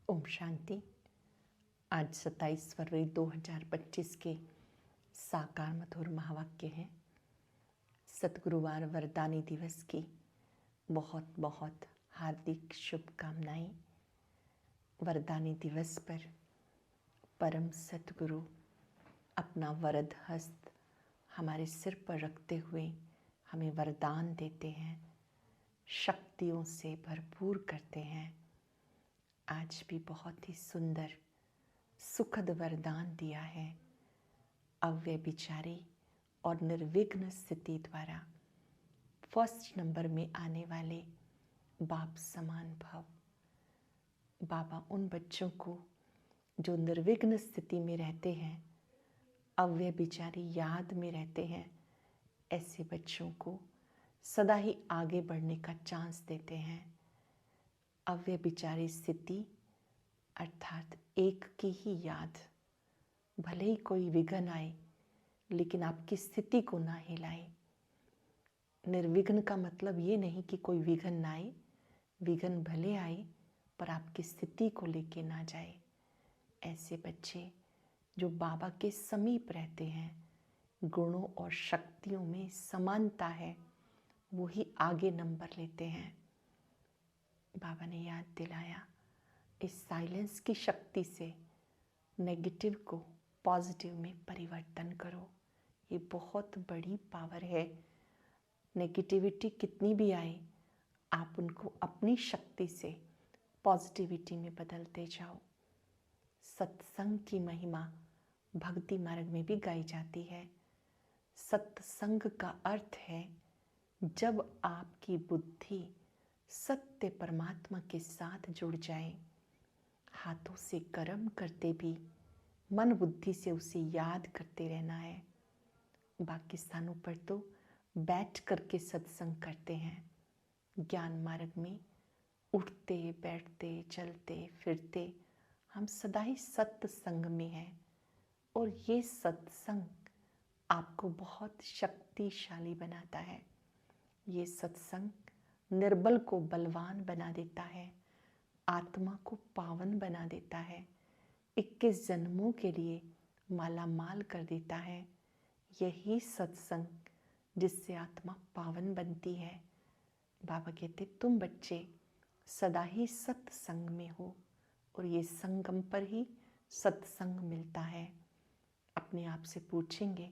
ओम शांति। आज 27 फरवरी 2025 के साकार मधुर महावाक्य हैं। सतगुरुवार वरदानी दिवस की बहुत बहुत हार्दिक शुभकामनाएं। वरदानी दिवस पर परम सतगुरु अपना वरद हस्त हमारे सिर पर रखते हुए हमें वरदान देते हैं, शक्तियों से भरपूर करते हैं। आज भी बहुत ही सुंदर सुखद वरदान दिया है। अव्यभिचारी और निर्विघ्न स्थिति द्वारा फर्स्ट नंबर में आने वाले बाप समान भव। बाबा उन बच्चों को जो निर्विघ्न स्थिति में रहते हैं, अव्यभिचारी याद में रहते हैं, ऐसे बच्चों को सदा ही आगे बढ़ने का चांस देते हैं। अव्यभिचारी स्थिति अर्थात एक की ही याद, भले ही कोई विघ्न आए लेकिन आपकी स्थिति को ना हिलाए। निर्विघ्न का मतलब ये नहीं कि कोई विघ्न ना आए, विघ्न भले आए पर आपकी स्थिति को लेके ना जाए। ऐसे बच्चे जो बाबा के समीप रहते हैं, गुणों और शक्तियों में समानता है, वो ही आगे नंबर लेते हैं। बाबा ने याद दिलाया, इस साइलेंस की शक्ति से नेगेटिव को पॉजिटिव में परिवर्तन करो। ये बहुत बड़ी पावर है। नेगेटिविटी कितनी भी आए, आप उनको अपनी शक्ति से पॉजिटिविटी में बदलते जाओ। सत्संग की महिमा भक्ति मार्ग में भी गाई जाती है। सत्संग का अर्थ है जब आपकी बुद्धि सत्य परमात्मा के साथ जुड़ जाए, हाथों से कर्म करते भी मन बुद्धि से उसे याद करते रहना है। बाकी स्थानों पर तो बैठ करके सत्संग करते हैं। ज्ञान मार्ग में उठते बैठते चलते फिरते हम सदा ही सत्संग में हैं, और ये सत्संग आपको बहुत शक्तिशाली बनाता है। ये सत्संग निर्बल को बलवान बना देता है, आत्मा को पावन बना देता है, 21 जन्मों के लिए माला माल कर देता है। यही सत्संग जिससे आत्मा पावन बनती है। बाबा कहते तुम बच्चे सदा ही सत्संग में हो, और ये संगम पर ही सत्संग मिलता है। अपने आप से पूछेंगे,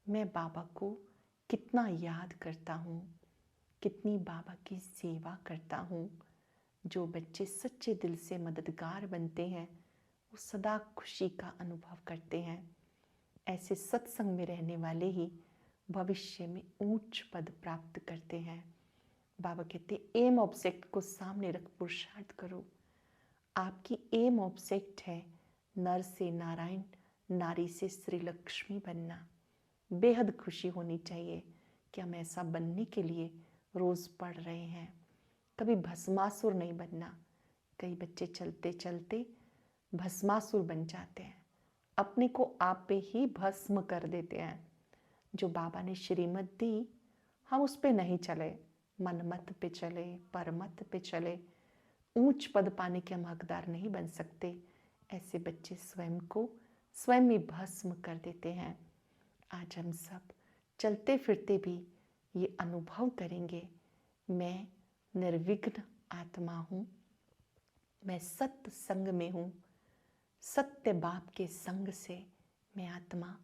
मैं बाबा को कितना याद करता हूँ, कितनी बाबा की सेवा करता हूँ। जो बच्चे सच्चे दिल से मददगार बनते हैं, वो सदा खुशी का अनुभव करते हैं। ऐसे सत्संग में रहने वाले ही भविष्य में ऊंच पद प्राप्त करते हैं। बाबा कहते एम ऑब्जेक्ट को सामने रख पुरुषार्थ करो। आपकी एम ऑब्जेक्ट है नर से नारायण, नारी से श्री लक्ष्मी बनना। बेहद खुशी होनी चाहिए कि हम ऐसा बनने के लिए रोज पढ़ रहे हैं। कभी भस्मासुर नहीं बनना। कई बच्चे चलते चलते भस्मासुर बन जाते हैं, अपने को आप पे ही भस्म कर देते हैं। जो बाबा ने श्रीमत दी, हम उस पे नहीं चले, मनमत पे चले, परमत पे चले, ऊंच पद पाने के हम हकदार नहीं बन सकते। ऐसे बच्चे स्वयं को स्वयं ही भस्म कर देते हैं। आज हम सब चलते फिरते भी ये अनुभव करेंगे, मैं निर्विघ्न आत्मा हूँ, मैं सत्य संग में हूँ। सत्य बाप के संग से मैं आत्मा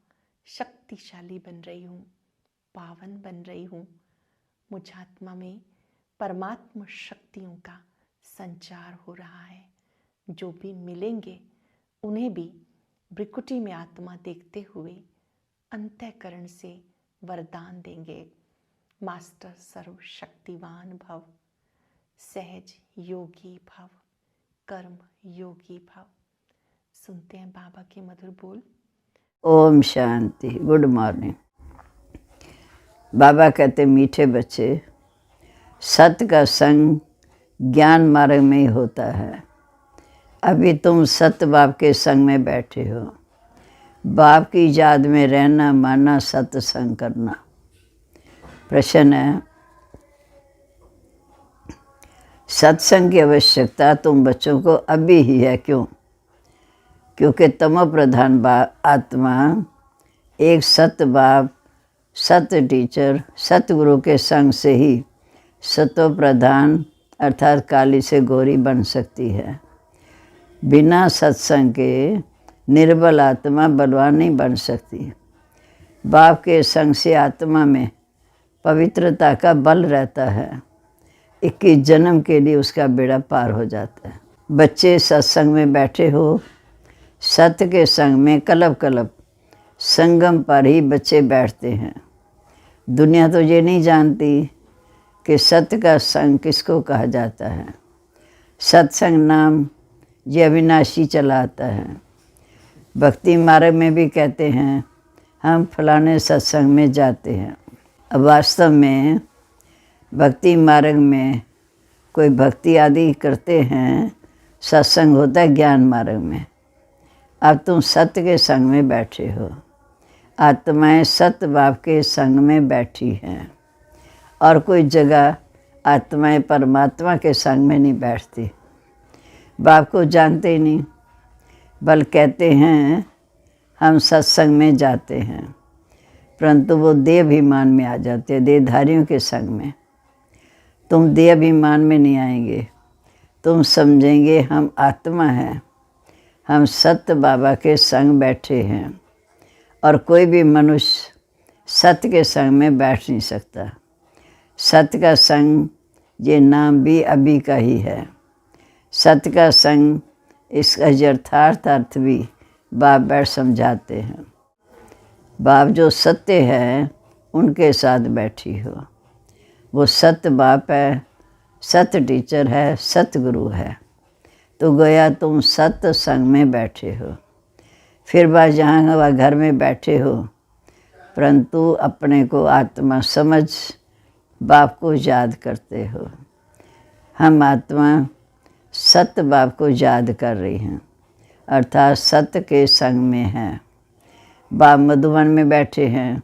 शक्तिशाली बन रही हूँ, पावन बन रही हूँ। मुझ आत्मा में परमात्मा शक्तियों का संचार हो रहा है। जो भी मिलेंगे उन्हें भी भ्रिकुटी में आत्मा देखते हुए अंतःकरण से वरदान देंगे। मास्टर सर्वशक्तिवान भव, सहज योगी भव, कर्म योगी भव। सुनते हैं बाबा के मधुर बोल। ओम शांति। Good morning. बाबा कहते मीठे बच्चे, सत्य का संग ज्ञान मार्ग में ही होता है। अभी तुम सत्य बाप के संग में बैठे हो। बाप की याद में रहना माना सत्संग करना। प्रश्न है, सत्संग की आवश्यकता तुम बच्चों को अभी ही है। क्यों? क्योंकि तमो प्रधान आत्मा एक सत बाप, सत्य टीचर, सतगुरु के संग से ही सतो प्रधान अर्थात काली से गोरी बन सकती है। बिना सत्संग के निर्बल आत्मा बलवान नहीं बन सकती। बाप के संग से आत्मा में पवित्रता का बल रहता है। 21 जन्म के लिए उसका बेड़ा पार हो जाता है। बच्चे सत्संग में बैठे हो, सत्य के संग में कलब कलब संगम पर ही बच्चे बैठते हैं। दुनिया तो ये नहीं जानती कि सत्य का संग किसको कहा जाता है। सत्संग नाम ये अविनाशी चला आता है। भक्ति मार्ग में भी कहते हैं हम फलाने सत्संग में जाते हैं। अब वास्तव में भक्ति मार्ग में कोई भक्ति आदि करते हैं, सत्संग होता है ज्ञान मार्ग में। अब तुम सत्य के संग में बैठे हो, आत्माएं सत्य बाप के संग में बैठी हैं। और कोई जगह आत्माएं परमात्मा के संग में नहीं बैठती। बाप को जानते ही नहीं, बल कहते हैं हम सत्संग में जाते हैं, परंतु वो देह अभिमान में आ जाते हैं, देहधारियों के संग में। तुम देह अभिमान में नहीं आएंगे, तुम समझेंगे हम आत्मा हैं, हम सत्य बाबा के संग बैठे हैं। और कोई भी मनुष्य सत्य के संग में बैठ नहीं सकता। सत्य का संग ये नाम भी अभी का ही है। सत्य का संग इसका यथार्थ अर्थ भी बाप बैठ समझाते हैं। बाप जो सत्य है उनके साथ बैठी हो। वो सत्य बाप है, सत्य टीचर है, सत्य गुरु है। तो गोया तुम सत्य संग में बैठे हो। फिर बात जहाँ वह घर में बैठे हो, परंतु अपने को आत्मा समझ बाप को याद करते हो। हम आत्मा सत्य बाप को याद कर रही हैं, अर्थात सत्य के संग में हैं। बाप मधुबन में बैठे हैं।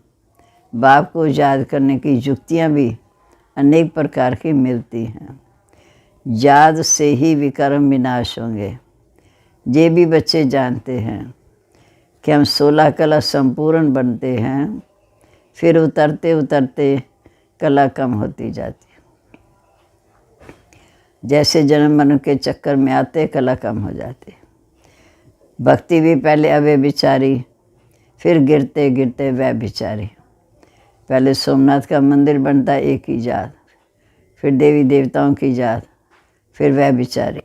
बाप को याद करने की युक्तियाँ भी अनेक प्रकार की मिलती हैं। याद से ही विकर्म विनाश होंगे। ये भी बच्चे जानते हैं कि हम 16 कला संपूर्ण बनते हैं, फिर उतरते उतरते कला कम होती जाती है। जैसे जन्म मरण के चक्कर में आते कला कम हो जाती है। भक्ति भी पहले अव्यभिचारी, फिर गिरते गिरते व्यभिचारी। पहले सोमनाथ का मंदिर बनता है एक ही जात, फिर देवी देवताओं की जात, फिर व्यभिचारी।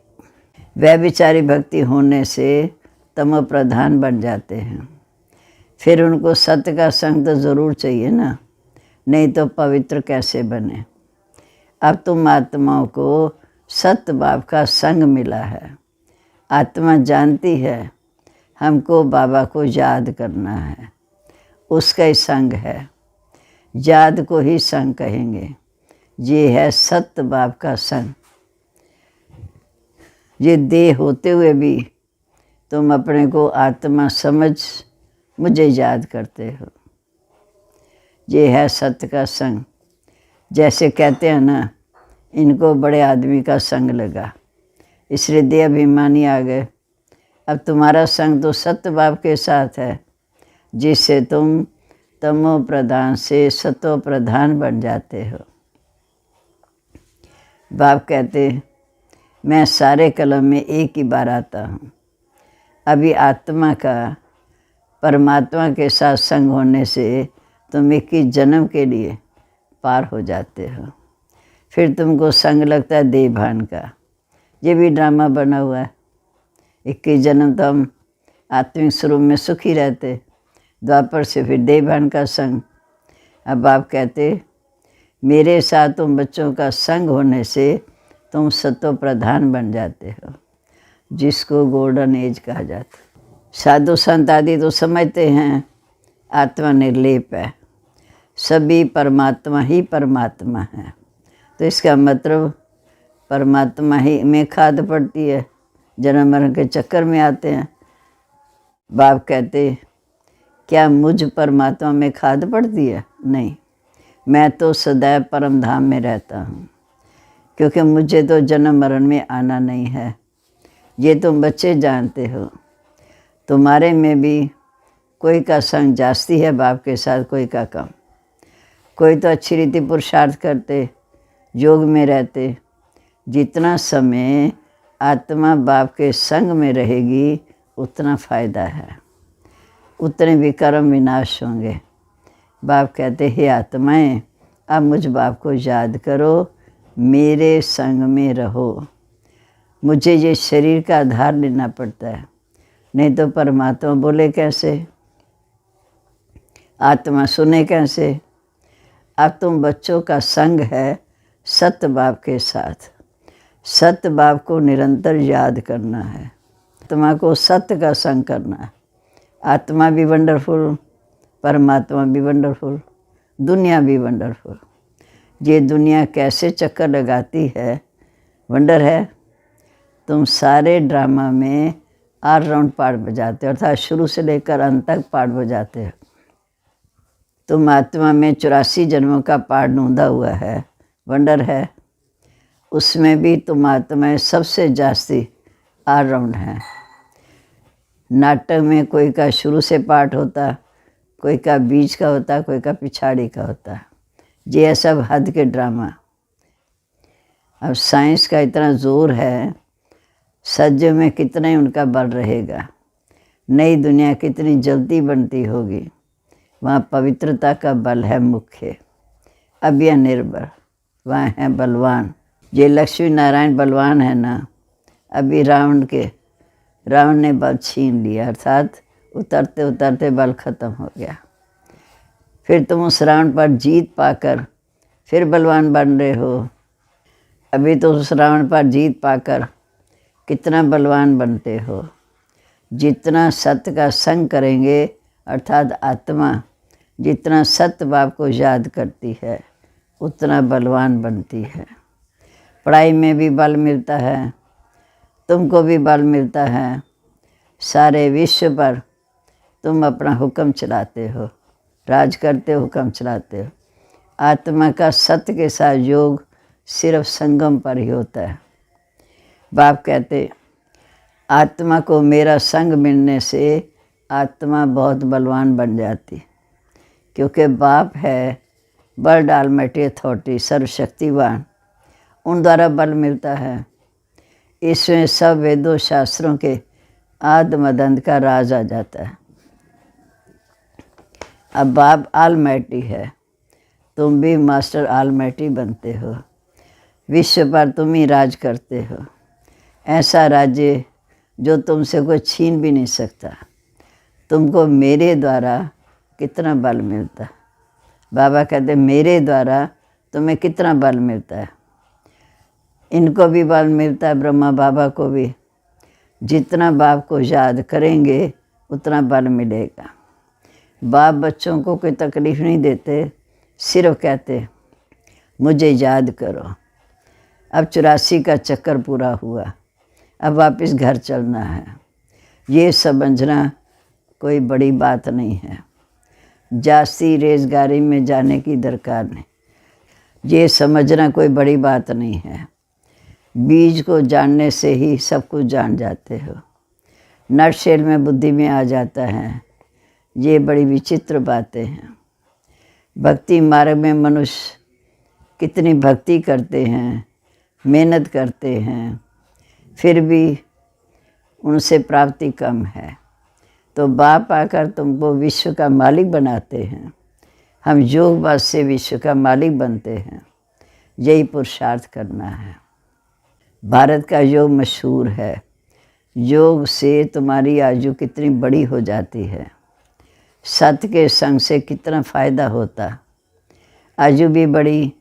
व्यभिचारी भक्ति होने से तमो प्रधान बन जाते हैं। फिर उनको सत्य का संग तो ज़रूर चाहिए ना, नहीं तो पवित्र कैसे बने। अब तुम आत्माओं को सत्य बाप का संग मिला है। आत्मा जानती है हमको बाबा को याद करना है, उसका ही संग है। याद को ही संग कहेंगे। ये है सत्य बाप का संग। ये देह होते हुए भी तुम अपने को आत्मा समझ मुझे याद करते हो। ये है सत्य का संग। जैसे कहते हैं ना, इनको बड़े आदमी का संग लगा, इसलिए देह अभिमानी आ गए। अब तुम्हारा संग तो सत्य बाप के साथ है, जिससे तुम तमो प्रधान से सतो प्रधान बन जाते हो। बाप कहते मैं सारे कलम में एक ही बार आता हूँ। अभी आत्मा का परमात्मा के साथ संग होने से तुम 21 जन्म के लिए पार हो जाते हो। फिर तुमको संग लगता है देहभान का। ये भी ड्रामा बना हुआ है। 21 जन्म तो हम आत्मिक स्वरूप में सुखी रहते, द्वापर से फिर देहभान का संग। अब आप कहते मेरे साथ तुम बच्चों का संग होने से तुम सतो प्रधान बन जाते हो, जिसको गोल्डन एज कहा जाता है। साधु संत आदि तो समझते हैं आत्मा निर्लेप है, सभी परमात्मा ही परमात्मा है। तो इसका मतलब परमात्मा ही में खाद पड़ती है, जन्म मरण के चक्कर में आते हैं। बाप कहते क्या मुझ परमात्मा में खाद पड़ती है? नहीं, मैं तो सदैव परम धाम में रहता हूँ। क्योंकि मुझे तो जन्म मरण में आना नहीं है। ये तुम बच्चे जानते हो। तुम्हारे में भी कोई का संग जास्ती है बाप के साथ, कोई का कम। कोई तो अच्छी रीति पुरुषार्थ करते, योग में रहते। जितना समय आत्मा बाप के संग में रहेगी उतना फ़ायदा है, उतने विकर्म विनाश होंगे। बाप कहते हे आत्माएं, अब मुझ बाप को याद करो, मेरे संग में रहो। मुझे ये शरीर का आधार लेना पड़ता है, नहीं तो परमात्मा बोले कैसे, आत्मा सुने कैसे। अब तुम बच्चों का संग है सत्य बाप के साथ। सत्य बाप को निरंतर याद करना है, आत्मा को सत्य का संग करना है। आत्मा भी वंडरफुल, परमात्मा भी वंडरफुल, दुनिया भी वंडरफुल। ये दुनिया कैसे चक्कर लगाती है, वंडर है। तुम सारे ड्रामा में ऑल राउंड पार्ट बजाते हो, अर्थात शुरू से लेकर अंत तक पार्ट बजाते हो। तुम आत्मा में 84 जन्मों का पार्ट ढूंढा हुआ है, वंडर है। उसमें भी तुम आत्माएं सबसे जास्ती ऑल राउंड हैं। नाटक में कोई का शुरू से पार्ट होता, कोई का बीच का होता, कोई का पिछाड़ी का होता। ये सब हद के ड्रामा। अब साइंस का इतना जोर है, सज्ज में कितना ही उनका बल रहेगा। नई दुनिया कितनी जल्दी बनती होगी, वहाँ पवित्रता का बल है मुख्य। अब यह निर्बल, वहाँ है बलवान। ये लक्ष्मी नारायण बलवान है ना। अभी रावण ने बल छीन लिया, अर्थात उतरते उतरते बल खत्म हो गया। फिर तुम उस रावण पर जीत पाकर फिर बलवान बन रहे हो। अभी तो उस रावण पर जीत पाकर कितना बलवान बनते हो। जितना सत्य का संग करेंगे, अर्थात आत्मा जितना सत्य बाप को याद करती है उतना बलवान बनती है। पढ़ाई में भी बल मिलता है, तुमको भी बल मिलता है। सारे विश्व पर तुम अपना हुक्म चलाते हो, राज करते हो, हुक्म चलाते हो। आत्मा का सत्य के साथ योग सिर्फ संगम पर ही होता है। बाप कहते आत्मा को मेरा संग मिलने से आत्मा बहुत बलवान बन जाती, क्योंकि बाप है वर्ल्ड ऑलमाइटी अथॉरिटी, सर्वशक्तिवान। उन द्वारा बल मिलता है। इसमें सब वेदों शास्त्रों के आद मदंत का राज आ जाता है। अब बाप ऑलमाइटी है, तुम भी मास्टर ऑलमाइटी बनते हो। विश्व पर तुम ही राज करते हो। ऐसा राज्य जो तुमसे कोई छीन भी नहीं सकता। तुमको मेरे द्वारा कितना बल मिलता। बाबा कहते मेरे द्वारा तुम्हें कितना बल मिलता है। इनको भी बल मिलता है, ब्रह्मा बाबा को भी। जितना बाप को याद करेंगे उतना बल मिलेगा। बाप बच्चों को कोई तकलीफ़ नहीं देते, सिर्फ कहते मुझे याद करो। अब 84 का चक्कर पूरा हुआ, अब वापस घर चलना है। ये समझना कोई बड़ी बात नहीं है। जास्ती रेज़गारी में जाने की दरकार नहीं। ये समझना कोई बड़ी बात नहीं है। बीज को जानने से ही सब कुछ जान जाते हो। नटशेल में बुद्धि में आ जाता है। ये बड़ी विचित्र बातें हैं। भक्ति मार्ग में मनुष्य कितनी भक्ति करते हैं, मेहनत करते हैं, फिर भी उनसे प्राप्ति कम है। तो बाप आकर तुमको विश्व का मालिक बनाते हैं। हम योगवाद से विश्व का मालिक बनते हैं। यही पुरुषार्थ करना है। भारत का योग मशहूर है। योग से तुम्हारी आयु कितनी बड़ी हो जाती है। सत्य के संग से कितना फ़ायदा होता। आयु भी बड़ी,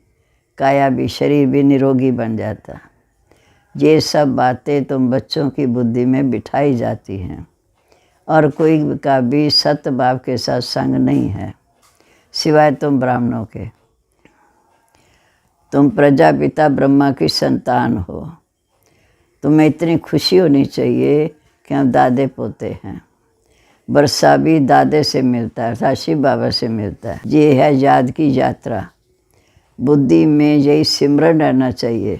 काया भी, शरीर भी निरोगी बन जाता। ये सब बातें तुम बच्चों की बुद्धि में बिठाई जाती हैं। और कोई का भी सत्य बाप के साथ संग नहीं है, सिवाय तुम ब्राह्मणों के। तुम प्रजापिता ब्रह्मा की संतान हो। तुम्हें इतनी खुशी होनी चाहिए कि हम दादे पोते हैं। वर्षा भी दादे से मिलता है, अर्थात शिव बाबा से मिलता है। ये है याद की यात्रा। बुद्धि में यही सिमरन रहना चाहिए।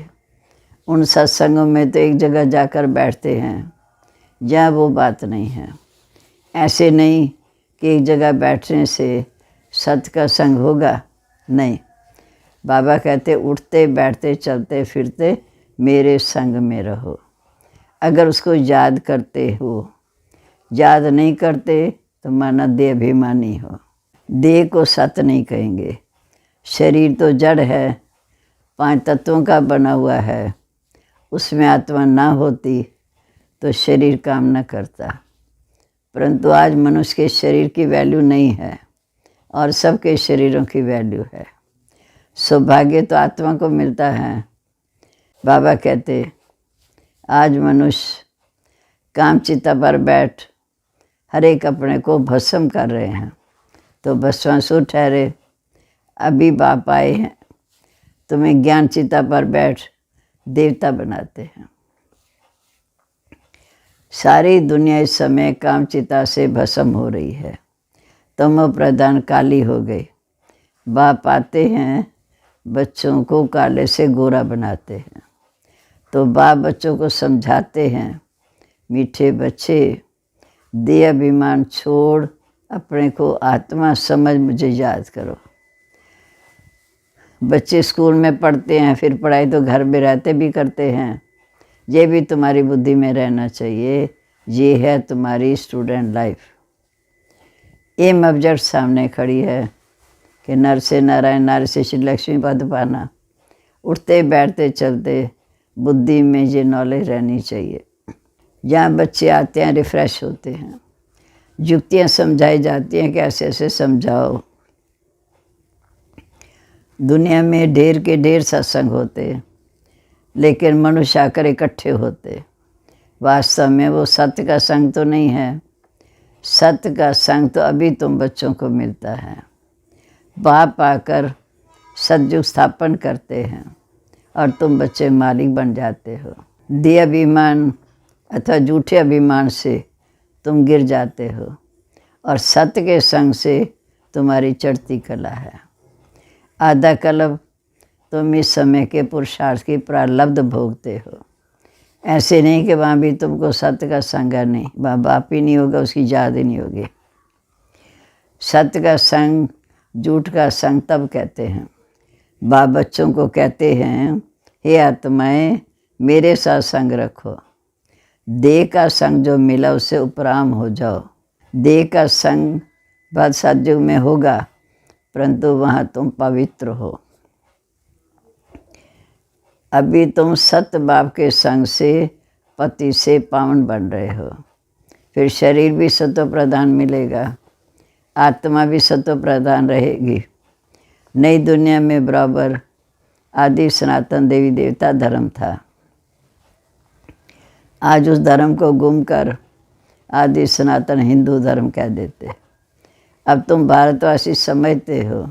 उन सत्संगों में तो एक जगह जाकर बैठते हैं जहाँ वो बात नहीं है। ऐसे नहीं कि एक जगह बैठने से सत्य का संग होगा, नहीं। बाबा कहते उठते बैठते चलते फिरते मेरे संग में रहो। अगर उसको याद करते हो, याद नहीं करते तो माना देह अभिमानी हो। देह को सत्य नहीं कहेंगे। शरीर तो जड़ है, 5 तत्वों का बना हुआ है। उसमें आत्मा ना होती तो शरीर काम न करता। परंतु आज मनुष्य के शरीर की वैल्यू नहीं है और सबके शरीरों की वैल्यू है। सौभाग्य तो आत्मा को मिलता है। बाबा कहते आज मनुष्य कामचिता पर बैठ हर एक अपने को भस्म कर रहे हैं तो भस्मासुर ठहरे। अभी बाप आए हैं, तुम्हें ज्ञान चिता पर बैठ देवता बनाते हैं। सारी दुनिया इस समय कामचिता से भस्म हो रही है, तमो प्रधान काली हो गई। बाप आते हैं, बच्चों को काले से गोरा बनाते हैं। तो बाप बच्चों को समझाते हैं, मीठे बच्चे देह अभिमान छोड़ अपने को आत्मा समझ मुझे याद करो। बच्चे स्कूल में पढ़ते हैं, फिर पढ़ाई तो घर में रहते भी करते हैं। ये भी तुम्हारी बुद्धि में रहना चाहिए। ये है तुम्हारी स्टूडेंट लाइफ। एम ऑब्जेक्ट सामने खड़ी है कि नर से नारायण, नारी से श्री लक्ष्मी पद पाना। उठते बैठते चलते बुद्धि में ये नॉलेज रहनी चाहिए। जहाँ बच्चे आते हैं रिफ़्रेश होते हैं, युक्तियाँ समझाई जाती हैं कि ऐसे ऐसे समझाओ। दुनिया में ढेर के ढेर सत्संग होते, लेकिन मनुष्य आकर इकट्ठे होते। वास्तव में वो सत्य का संग तो नहीं है। सत्य का संग तो अभी तुम बच्चों को मिलता है। बाप आकर सतयुग स्थापन करते हैं और तुम बच्चे मालिक बन जाते हो। देह अभिमान अथवा झूठे अभिमान से तुम गिर जाते हो और सत्य के संग से तुम्हारी चढ़ती कला है। आधा कल्प तुम इस समय के पुरुषार्थ की प्रारब्ध भोगते हो। ऐसे नहीं कि वहाँ भी तुमको सत्य का संग नहीं, वहाँ बाप ही नहीं होगा, उसकी याद ही नहीं होगी। सत्य का संग झूठ का संग तब कहते हैं। बाप बच्चों को कहते हैं, हे आत्माएं मेरे साथ संग रखो। देह का संग जो मिला उससे उपराम हो जाओ। देह का संग बाद सतयुग में होगा, परंतु वहाँ तुम पवित्र हो। अभी तुम सत्य बाप के संग से पति से पावन बन रहे हो। फिर शरीर भी सत्व प्रधान मिलेगा, आत्मा भी सत्व प्रधान रहेगी। नई दुनिया में बराबर आदि सनातन देवी देवता धर्म था। आज उस धर्म को गुम कर आदि सनातन हिंदू धर्म कह देते। अब तुम भारतवासी समझते हो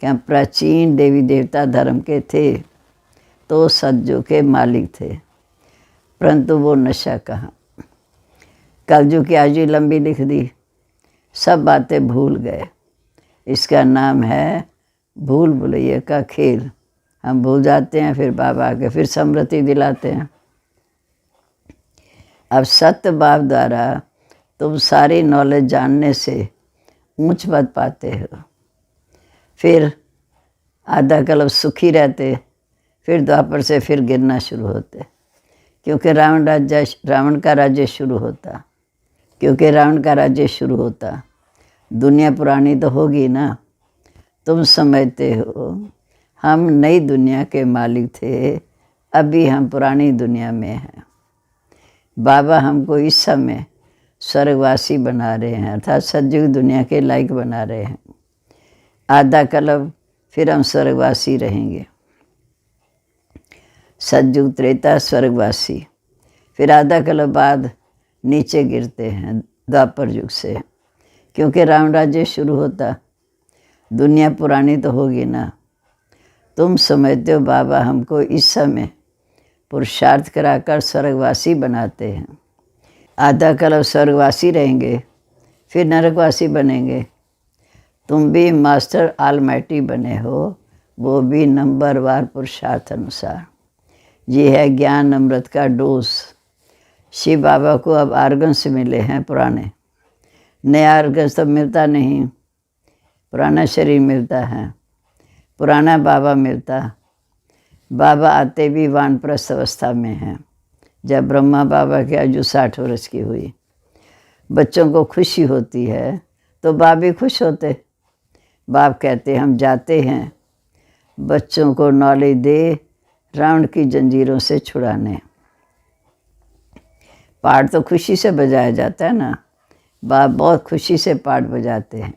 कि हम प्राचीन देवी देवता धर्म के थे तो सतयुग के मालिक थे, परंतु वो नशा कहाँ। कलयुग की आज ही लंबी लिख दी, सब बातें भूल गए। इसका नाम है भूल भुलैया का खेल। हम भूल जाते हैं, फिर बाबा आके फिर स्मृति दिलाते हैं। अब सत्य बाप द्वारा तुम सारी नॉलेज जानने से ऊंच पद पाते हो। फिर आधा कल्प सुखी रहते, फिर द्वापर से फिर गिरना शुरू होते, क्योंकि रावण का राज्य शुरू होता। क्योंकि रावण का राज्य शुरू होता, दुनिया पुरानी तो होगी ना। तुम समझते हो हम नई दुनिया के मालिक थे, अभी हम पुरानी दुनिया में हैं। बाबा हमको इस समय स्वर्गवासी बना रहे हैं, अर्थात सतयुग दुनिया के लायक बना रहे हैं। आधा कल्प फिर हम स्वर्गवासी रहेंगे। सतयुग त्रेता स्वर्गवासी, फिर आधा कल्प बाद नीचे गिरते हैं द्वापर युग से, क्योंकि राम राज्य शुरू होता। दुनिया पुरानी तो होगी ना। तुम समझते हो बाबा हमको इस समय पुरुषार्थ कराकर स्वर्गवासी बनाते हैं। आधा कल्प स्वर्गवासी रहेंगे, फिर नरकवासी बनेंगे। तुम भी मास्टर ऑलमाइटी बने हो, वो भी नंबरवार पुरुषार्थ अनुसार। ये है ज्ञान अमृत का डोज। शिव बाबा को अब आर्गन्स मिले हैं पुराने, नया आर्गन्स तो मिलता नहीं, पुराना शरीर मिलता है, पुराना बाबा मिलता। बाबा आते भी वानप्रस्थ अवस्था में हैं। जब ब्रह्मा बाबा की आयु 60 वर्ष की हुई, बच्चों को खुशी होती है तो बाप भी खुश होते। बाप कहते हम जाते हैं बच्चों को नॉलेज दे रावण की जंजीरों से छुड़ाने। पाठ तो खुशी से बजाया जाता है ना, बाप बहुत खुशी से पाठ बजाते हैं।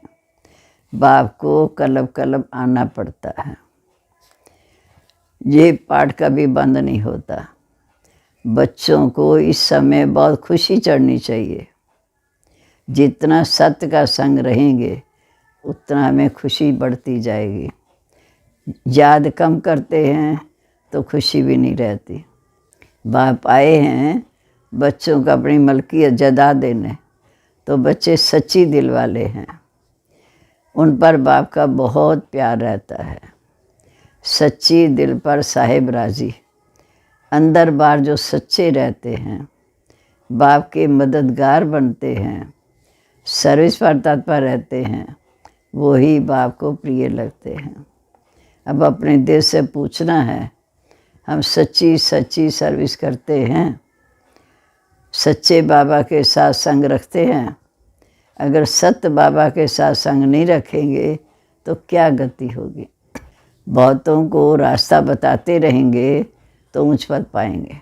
बाप को कलब कलब आना पड़ता है। ये पाठ कभी बंद नहीं होता। बच्चों को इस समय बहुत खुशी चढ़नी चाहिए। जितना सत्य का संग रहेंगे उतना हमें खुशी बढ़ती जाएगी। याद कम करते हैं तो खुशी भी नहीं रहती। बाप आए हैं बच्चों को अपनी मलकियत जदा देने, तो बच्चे सच्ची दिल वाले हैं, उन पर बाप का बहुत प्यार रहता है। सच्ची दिल पर साहिब राजी। अंदर बाहर जो सच्चे रहते हैं बाप के मददगार बनते हैं, सर्विस पर तत्पर रहते हैं, वही बाप को प्रिय लगते हैं। अब अपने दिल से पूछना है, हम सच्ची सच्ची सर्विस करते हैं, सच्चे बाबा के साथ संग रखते हैं? अगर सत्य बाबा के साथ संग नहीं रखेंगे तो क्या गति होगी? बहुतों को रास्ता बताते रहेंगे तो ऊंच पद पाएंगे।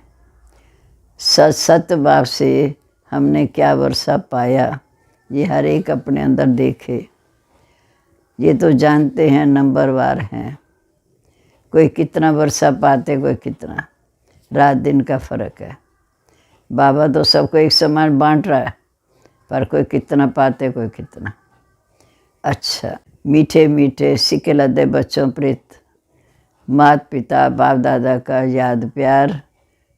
सत्य बाप से हमने क्या वर्षा पाया, ये हर एक अपने अंदर देखे। ये तो जानते हैं नंबरवार हैं, कोई कितना वर्षा पाते, कोई कितना, रात दिन का फर्क है। बाबा तो सबको एक समान बांट रहा है, पर कोई कितना पाते, कोई कितना। अच्छा, मीठे मीठे सिक्के लदे बच्चों प्रीत, माता पिता बाप दादा का याद प्यार,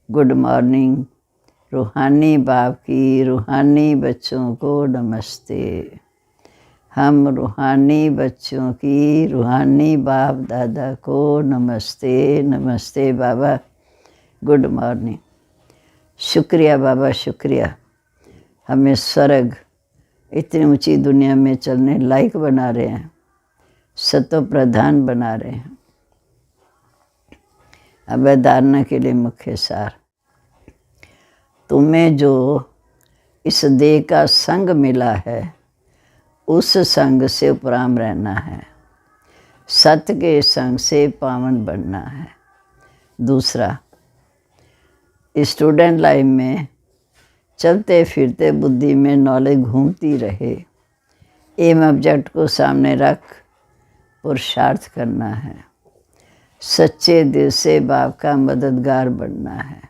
गुड मॉर्निंग। रूहानी बाप की रूहानी बच्चों को नमस्ते। हम रूहानी बच्चों की रूहानी बाप दादा को नमस्ते। नमस्ते बाबा, गुड मॉर्निंग। शुक्रिया बाबा, शुक्रिया, हमें स्वर्ग इतनी ऊंची दुनिया में चलने लायक बना रहे हैं, सतो प्रधान बना रहे हैं। अब धारणा के लिए मुख्य सार, तुम्हें जो इस देह का संग मिला है उस संग से उपराम रहना है, सत्य के संग से पावन बनना है। दूसरा, स्टूडेंट लाइफ में चलते फिरते बुद्धि में नॉलेज घूमती रहे, एम ऑब्जेक्ट को सामने रख पुरुषार्थ करना है, सच्चे दिल से बाप का मददगार बनना है।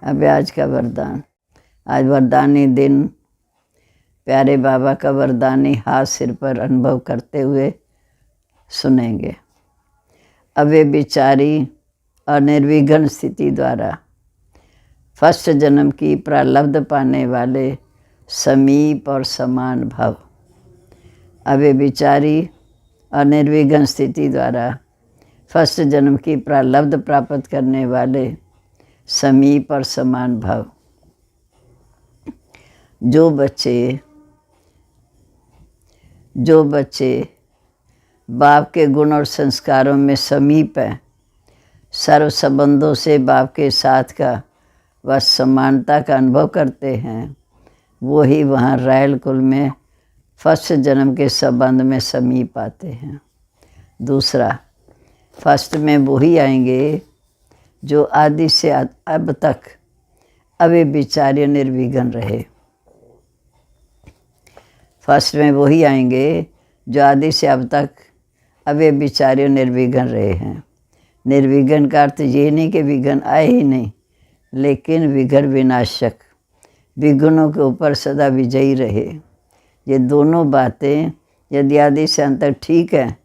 अब आज का वरदान, आज वरदानी दिन, प्यारे बाबा का वरदानी हाथ सिर पर अनुभव करते हुए सुनेंगे। अवे विचारी और निर्विघ्न स्थिति द्वारा फर्स्ट जन्म की प्रारब्ध पाने वाले समीप और समान भव। अवे विचारी और निर्विघ्न स्थिति द्वारा फर्स्ट जन्म की प्रारब्ध प्राप्त करने वाले समीप और समान भव। जो बच्चे बाप के गुण और संस्कारों में समीप हैं, सर्व संबंधों से बाप के साथ का व समानता का अनुभव करते हैं, वो ही वहाँ रायल कुल में फर्स्ट जन्म के संबंध में समीप आते हैं। दूसरा, फर्स्ट में वही आएंगे जो आदि से अब तक अवे विचार्य निर्विघ्न रहे। फर्स्ट में वही आएंगे जो आदि से अब तक अवे विचार्य निर्विघ्न रहे हैं। निर्विघ्न का अर्थ ये नहीं कि विघ्न आए ही नहीं, लेकिन विघ्न विनाशक, विघ्नों के ऊपर सदा विजयी रहे। ये दोनों बातें यदि आदि से अंत तक ठीक है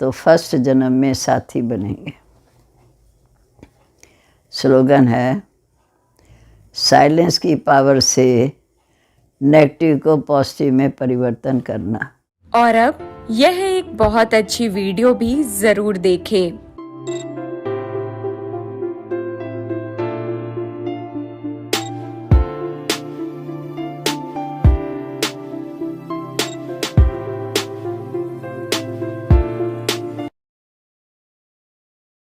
तो फर्स्ट जन्म में साथी बनेंगे। स्लोगन है, साइलेंस की पावर से नेगेटिव को पॉजिटिव में परिवर्तन करना। और अब यह एक बहुत अच्छी वीडियो भी जरूर देखें।